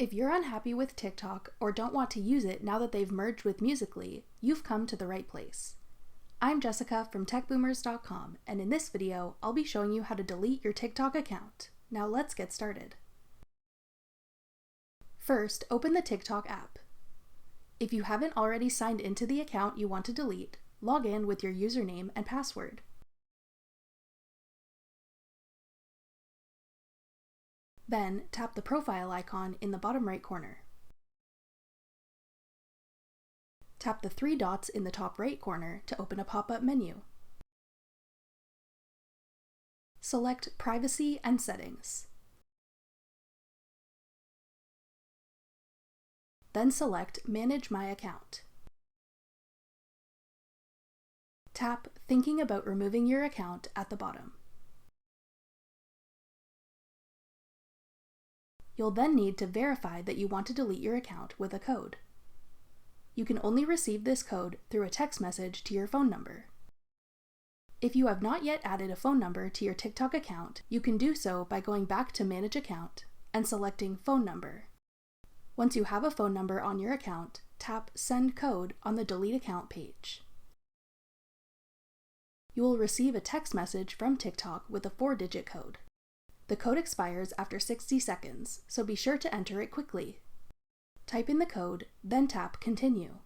If you're unhappy with TikTok or don't want to use it now that they've merged with Musical.ly, you've come to the right place. I'm Jessica from techboomers.com, and in this video, I'll be showing you how to delete your TikTok account. Now let's get started. First, open the TikTok app. If you haven't already signed into the account you want to delete, log in with your username and password. Then, tap the profile icon in the bottom right corner. Tap the three dots in the top right corner to open a pop-up menu. Select Privacy and Settings. Then select Manage My Account. Tap Thinking about removing your account at the bottom. You'll then need to verify that you want to delete your account with a code. You can only receive this code through a text message to your phone number. If you have not yet added a phone number to your TikTok account, you can do so by going back to Manage Account and selecting Phone Number. Once you have a phone number on your account, tap Send Code on the Delete Account page. You will receive a text message from TikTok with a 4-digit code. The code expires after 60 seconds, so be sure to enter it quickly. Type in the code, then tap Continue.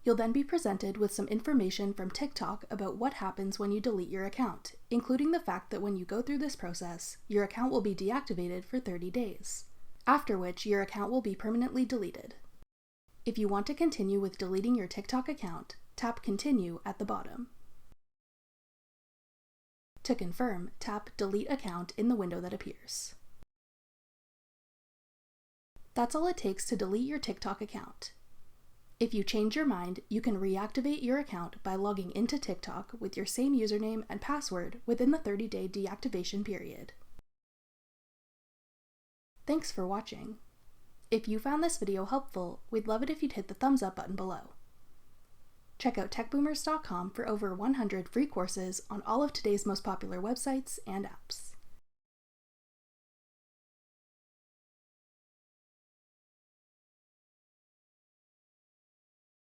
You'll then be presented with some information from TikTok about what happens when you delete your account, including the fact that when you go through this process, your account will be deactivated for 30 days, after which your account will be permanently deleted. If you want to continue with deleting your TikTok account, tap Continue at the bottom. To confirm, tap Delete Account in the window that appears. That's all it takes to delete your TikTok account. If you change your mind, you can reactivate your account by logging into TikTok with your same username and password within the 30-day deactivation period. Thanks for watching. If you found this video helpful, we'd love it if you'd hit the thumbs up button below. Check out techboomers.com for over 100 free courses on all of today's most popular websites and apps.